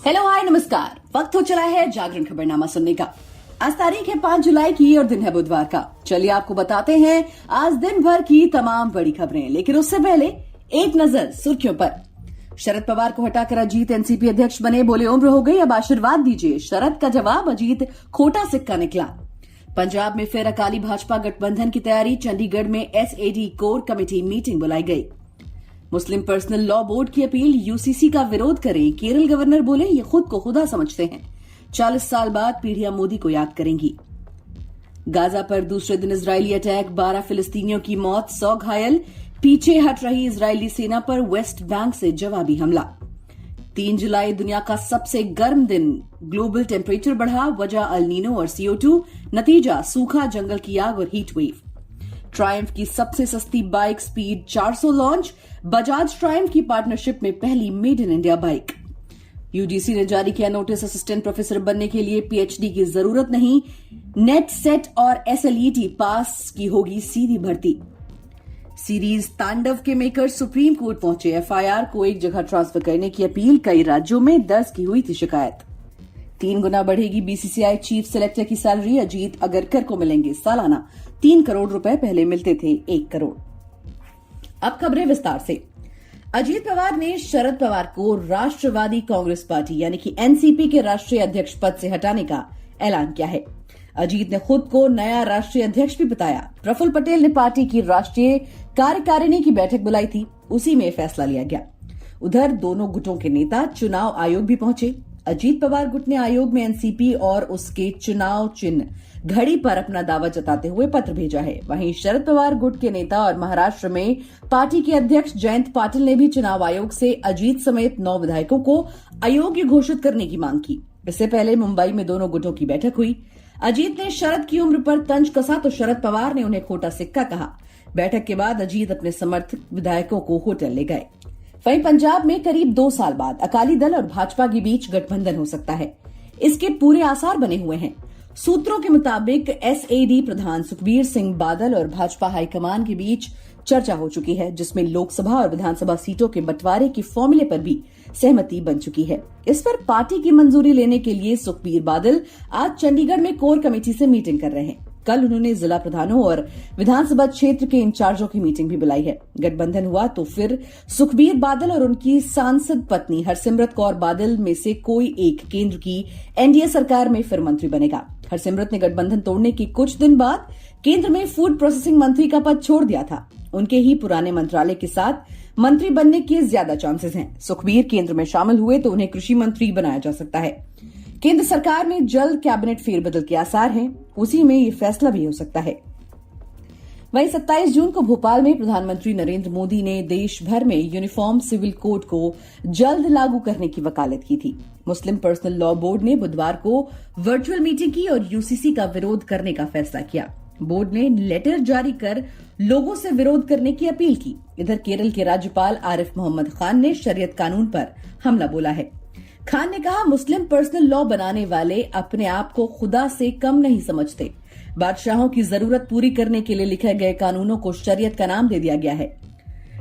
Hello hi नमस्कार। वक्त हो चला है जागरण खबरनामा सुनने का। आज तारीख है 5 जुलाई की और दिन है बुधवार का। चलिए आपको बताते हैं आज दिन भर की तमाम बड़ी खबरें, लेकिन उससे पहले एक नजर सुर्खियों पर। शरद पवार को हटाकर अजीत एनसीपी अध्यक्ष बने, बोले उम्र हो गई अब आशीर्वाद दीजिए। शरद का जवाब, अजीत खोटा सिक्का निकला। पंजाब में फिर अकाली भाजपा गठबंधन की तैयारी, चंडीगढ़ में एसएडी कोर कमेटी मीटिंग बुलाई गई। मुस्लिम पर्सनल लॉ बोर्ड की अपील, यूसीसी का विरोध करें। केरल गवर्नर बोले ये खुद को खुदा समझते हैं। 40 साल बाद पीढ़ियां मोदी को याद करेंगी। गाजा पर दूसरे दिन इजरायली अटैक, 12 फिलिस्तीनियों की मौत, 100 घायल। पीछे हट रही इजरायली सेना पर वेस्ट बैंक से जवाबी हमला। 3 जुलाई दुनिया का सबसे गर्म दिन, ग्लोबल टेम्परेचर बढ़ा, वजह अल नीनो और CO2, नतीजा सूखा, जंगल की आग और हीट वेव। ट्रायम्फ की सबसे सस्ती bike speed 400 launch, Bajaj Triumph की पार्टनरशिप में पहली made in India bike. UGC ने जारी किया नोटिस, असिस्टेंट प्रोफेसर बनने के लिए पीएचडी की जरूरत नहीं, नेट सेट और एसएलईटी पास की होगी सीधी भर्ती। सीरीज तांडव के मेकर्स सुप्रीम कोर्ट पहुंचे, एफआईआर को एक जगह ट्रांसफर करने की अपील, कई राज्यों में दर्ज की हुई थी शिकायत। 3 गुना बढ़ेगी बीसीसीआई चीफ सेलेक्टर की सैलरी, अजीत अगरकर को मिलेंगे सालाना 3 करोड़ रुपए, पहले मिलते थे 1 करोड़। अब खबरें विस्तार से। अजीत पवार ने शरद पवार को राष्ट्रवादी कांग्रेस पार्टी यानी कि एनसीपी के राष्ट्रीय अध्यक्ष पद से हटाने का ऐलान किया है। अजीत ने खुद को नया राष्ट्रीय अध्यक्ष भी बताया। प्रफुल्ल पटेल ने पार्टी की राष्ट्रीय कार्यकारिणी की बैठक बुलाई थी, उसी में फैसला लिया गया। उधर दोनों गुटों के नेता चुनाव आयोग भी पहुंचे। अजीत पवार गुट ने आयोग में एनसीपी और उसके चुनाव चिन्ह घड़ी पर अपना दावा जताते हुए पत्र भेजा है। वहीं शरद पवार गुट के नेता और महाराष्ट्र में पार्टी के अध्यक्ष जयंत पाटिल ने भी चुनाव आयोग से अजीत समेत 9 विधायकों को अयोग्य घोषित करने की मांग की। इससे पहले मुंबई में दोनों गुटों की बैठक हुई। अजीत ने शरद की उम्र पर तंज कसा तो शरद पवार ने उन्हें खोटा सिक्का कहा। बैठक के बाद अजीत अपने समर्थक विधायकों को होटल ले गए। वहीं पंजाब में करीब 2 साल बाद अकाली दल और भाजपा के बीच गठबंधन हो सकता है, इसके पूरे आसार बने हुए हैं। सूत्रों के मुताबिक एसएडी प्रधान सुखबीर सिंह बादल और भाजपा हाईकमान के बीच चर्चा हो चुकी है, जिसमें लोकसभा और विधानसभा सीटों के बंटवारे के फॉर्मूले पर भी सहमति बन चुकी है। इस पर पार्टी की मंजूरी लेने के लिए सुखबीर बादल आज चंडीगढ़ में कोर कमेटी से मीटिंग कर रहे हैं। कल उन्होंने जिला प्रधानों और विधानसभा क्षेत्र के इंचार्जों की मीटिंग भी बुलाई है। गठबंधन हुआ तो फिर सुखबीर बादल और उनकी सांसद पत्नी हरसिमरत कौर बादल में से कोई एक केंद्र की एनडीए सरकार में फिर मंत्री बनेगा। हरसिमरत ने गठबंधन तोड़ने के कुछ दिन बाद केंद्र में फूड प्रोसेसिंग मंत्री का पद छोड़ दिया था। उनके ही पुराने मंत्रालय के साथ मंत्री बनने के ज्यादा चांसेस हैं। सुखबीर केंद्र में शामिल हुए तो उन्हें कृषि मंत्री बनाया जा सकता है। केंद्र सरकार में जल्द कैबिनेट फेरबदल के आसार हैं, उसी में ये फैसला भी हो सकता है। वहीं 27 जून को भोपाल में प्रधानमंत्री नरेंद्र मोदी ने देश भर में यूनिफॉर्म सिविल कोड को जल्द लागू करने की वकालत की थी। मुस्लिम पर्सनल लॉ बोर्ड ने बुधवार को वर्चुअल मीटिंग की और यूसीसी का विरोध करने का फैसला किया। बोर्ड ने लेटर जारी कर लोगों से विरोध करने की अपील की। इधर केरल के राज्यपाल आरिफ मोहम्मद खान ने शरीयत कानून पर हमला बोला है। खान ने कहा, मुस्लिम पर्सनल लॉ बनाने वाले अपने आप को खुदा से कम नहीं समझते। बादशाहों की जरूरत पूरी करने के लिए लिखे गए कानूनों को शरीयत का नाम दे दिया गया है,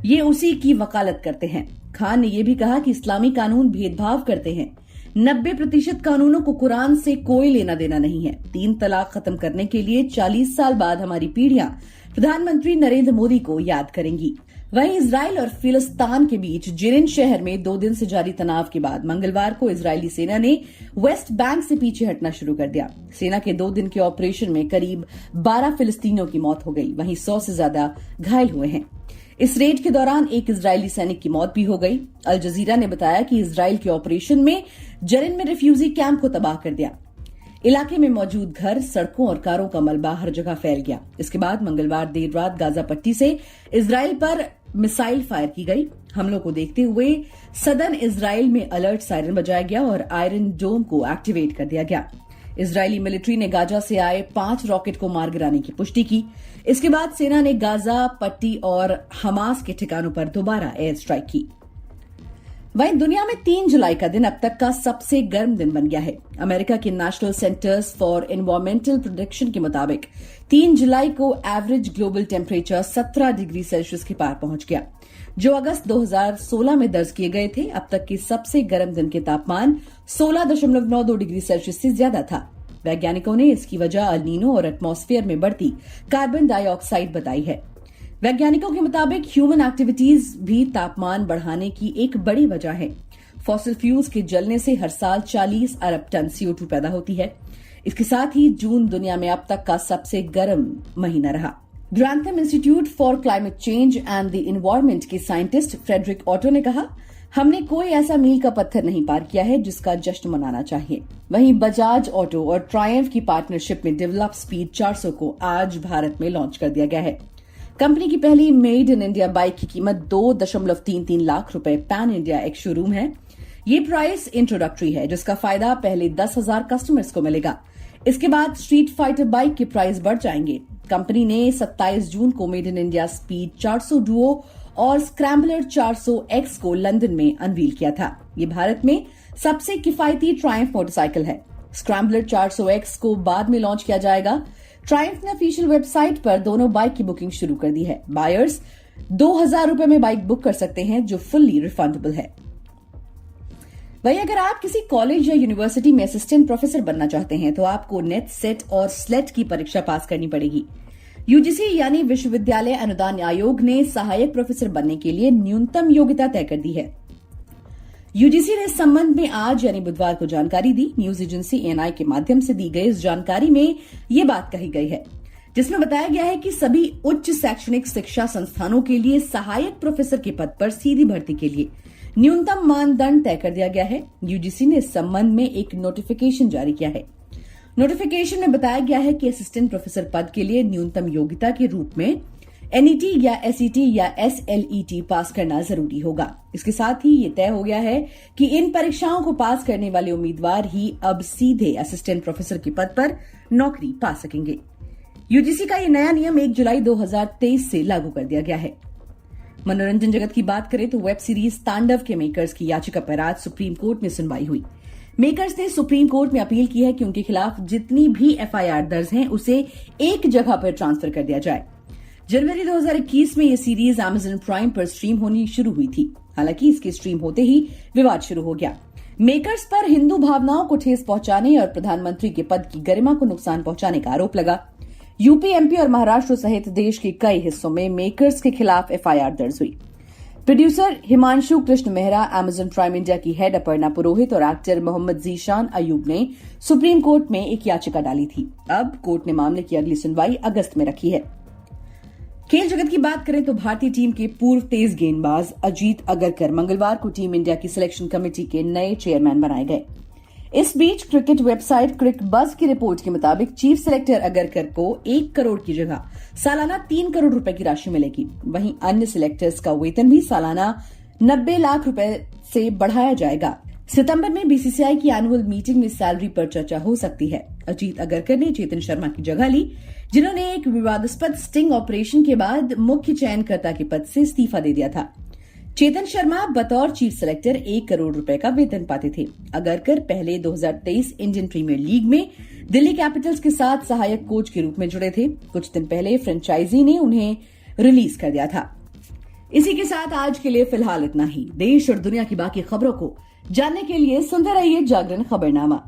ये उसी की वकालत करते हैं। खान ने यह भी कहा कि इस्लामी कानून भेदभाव करते हैं। 90% कानूनों को कुरान से कोई लेना देना नहीं है। 3 तलाक खत्म करने के लिए 40 साल बाद हमारी पीढ़ियां प्रधानमंत्री नरेंद्र मोदी को याद करेंगी। वहीं इजराइल और फिलिस्तीन के बीच जेनिन शहर में 2 दिन से जारी तनाव के बाद मंगलवार को इजरायली सेना ने वेस्ट बैंक से पीछे हटना शुरू कर दिया। सेना के 2 दिन के ऑपरेशन में करीब 12 फिलिस्तीनियों की मौत हो गई, वहीं 100 से ज्यादा घायल हुए हैं। इस रेड के दौरान एक इजरायली सैनिक की मौत भी हो गई। अल जजीरा ने बताया कि इजराइल के ऑपरेशन में जेनिन में रिफ्यूजी कैंप को तबाह कर दिया। इलाके में मौजूद घर, सड़कों और कारों का मलबा हर जगह फैल गया। इसके बाद मंगलवार देर रात गाजा पट्टी से इजराइल पर मिसाइल फायर की गई। हमलों को देखते हुए सदर्न इजराइल में अलर्ट सायरन बजाया गया और आयरन डोम को एक्टिवेट कर दिया गया। इजरायली मिलिट्री ने गाजा से आए 5 रॉकेट को मार गिराने की पुष्टि की। इसके बाद सेना ने गाजा पट्टी और हमास के ठिकानों पर दोबारा एयर स्ट्राइक की। वहीं दुनिया में 3 जुलाई का दिन अब तक का सबसे गर्म दिन बन गया है। अमेरिका के national centres for environmental protection के मुताबिक 3 जुलाई को average global temperature 17 degree Celsius के पार पहुंच गया। जो अगस्त 2016 में दर्ज किए गए थे। अब तक के सबसे गर्म दिन के तापमान 16.92 डिग्री सेल्सियस से ज्यादा था। वैज्ञानिकों ने इसकी वजह अल नीनो और एटमॉस्फेयर में बढ़ती कार्बन डाइऑक्साइड बताई है। वैज्ञानिकों के मुताबिक ह्यूमन एक्टिविटीज भी तापमान बढ़ाने की एक बड़ी वजह है। फॉसिल फ्यूल्स के जलने से हर साल 40 अरब टन CO2 पैदा होती है। इसके साथ ही जून दुनिया में अब तक का सबसे गर्म महीना रहा। Grantham Institute for Climate Change and the Environment के साइंटिस्ट फ्रेडरिक ऑटो ने कहा, हमने कोई ऐसा मील का पत्थर नहीं पार किया है जिसका जश्न मनाना चाहिए। वहीं बजाज ऑटो और ट्रायम्फ की पार्टनरशिप में डेवलप स्पीड 400 को आज भारत में लॉन्च कर दिया गया है। कंपनी की पहली मेड इन इंडिया बाइक की कीमत 2.33 लाख रुपए पैन इंडिया एक शोरूम है। ये प्राइस इंट्रोडक्टरी है, जिसका फायदा पहले 10,000 कस्टमर्स को मिलेगा। इसके बाद स्ट्रीट फाइटर बाइक के प्राइस बढ़ जाएंगे। कंपनी ने 27 जून को made in India speed 400 Duo और स्क्रैम्बलर 400X को लंदन में अनवील किया था। ये भारत में सबसे किफायती ट्रायम्फ मोटरसाइकिल है। स्क्रैम्बलर 400X को बाद में लॉन्च किया जाएगा। ट्रायम्फ ने ऑफिशियल वेबसाइट पर दोनों बाइक की बुकिंग शुरू कर दी है। बायर्स 2,000 रुपए में बाइक बुक कर सकते हैं, जो फुल्ली रिफंडेबल है। वहीं अगर आप किसी कॉलेज या यूनिवर्सिटी में असिस्टेंट प्रोफेसर बनना चाहते हैं तो आपको नेट, सेट और स्लेट की परीक्षा पास करनी पड़ेगी। यूजीसी यानी विश्वविद्यालय अनुदान आयोग ने सहायक प्रोफेसर बनने के लिए न्यूनतम योग्यता तय कर दी है। यूजीसी ने इस संबंध में आज यानी बुधवार को जानकारी दी। न्यूज एजेंसी ANI के माध्यम से दी गई इस जानकारी में ये बात कही गई है, जिसमें बताया गया है कि सभी उच्च शैक्षणिक शिक्षा संस्थानों के लिए सहायक प्रोफेसर के पद पर सीधी भर्ती के लिए न्यूनतम मानदंड तय कर दिया गया है। यूजीसी ने इस संबंध में एक नोटिफिकेशन जारी किया है। नोटिफिकेशन में बताया गया है कि असिस्टेंट प्रोफेसर पद के लिए न्यूनतम योग्यता के रूप में NET या SET या SLET पास करना जरूरी होगा। इसके साथ ही ये तय हो गया है कि इन परीक्षाओं को पास करने वाले उम्मीदवार ही अब सीधे असिस्टेंट प्रोफेसर के पद पर नौकरी पा सकेंगे। यूजीसी का ये नया नियम 1 जुलाई 2023 से लागू कर दिया गया है। मनोरंजन जगत की बात करें तो वेब सीरीज तांडव के मेकर्स की याचिका पर आज सुप्रीम कोर्ट में सुनवाई हुई। मेकर्स ने सुप्रीम कोर्ट में अपील की है कि उनके खिलाफ जितनी भी FIR दर्ज हैं उसे एक जगह पर ट्रांसफर कर दिया जाए। जनवरी 2021 में यह सीरीज Amazon प्राइम पर स्ट्रीम होनी शुरू हुई थी। हालांकि इसके स्ट्रीम होते ही विवाद शुरू हो गया। मेकर्स पर हिंदू भावनाओं को ठेस पहुंचाने और प्रधानमंत्री के पद की गरिमा को नुकसान पहुंचाने का आरोप लगा। यूपी, MP और महाराष्ट्र सहित देश के कई हिस्सों में मेकर्स के खिलाफ FIR दर्ज हुई। Producer Himanshu Krishna Mehra, Amazon prime India की हेड अपर्णा पुरोहित और एक्टर मोहम्मद जीशान अयूब ने सुप्रीम कोर्ट में एक याचिका डाली थी। अब कोर्ट ने मामले की अगली सुनवाई अगस्त में रखी है। खेल जगत की बात करें तो भारतीय टीम के पूर्व तेज गेंदबाज अजीत अगरकर मंगलवार को टीम इंडिया की सिलेक्शन कमेटी के नए चेयरमैन बनाए गए। इस बीच क्रिकेट वेबसाइट क्रिकबज़ की रिपोर्ट के मुताबिक चीफ सेलेक्टर अगरकर को 1 करोड़ की जगह सालाना 3 करोड़ रुपए की राशि मिलेगी। वहीं अन्य सिलेक्टर्स का वेतन भी सालाना 90 लाख रुपए से बढ़ाया जाएगा। सितंबर में BCCI की एनुअल मीटिंग में सैलरी पर चर्चा हो सकती है। अजीत अगरकर ने चेतन शर्मा की जगह ली, जिन्होंने एक विवादास्पद स्टिंग ऑपरेशन के बाद मुख्य चयनकर्ता के पद से इस्तीफा दे दिया था। चेतन शर्मा बतौर चीफ सेलेक्टर 1 करोड़ रुपए का वेतन पाते थे। अगरकर पहले 2023 इंडियन प्रीमियर लीग में दिल्ली कैपिटल्स के साथ सहायक कोच के रूप में जुड़े थे। कुछ दिन पहले फ्रेंचाइजी ने उन्हें रिलीज कर दिया था। इसी के साथ आज के लिए फिलहाल इतना ही। देश और दुनिया की बाकी खबरों को जानने के लिए सुनते रहिए जागरण खबरनामा।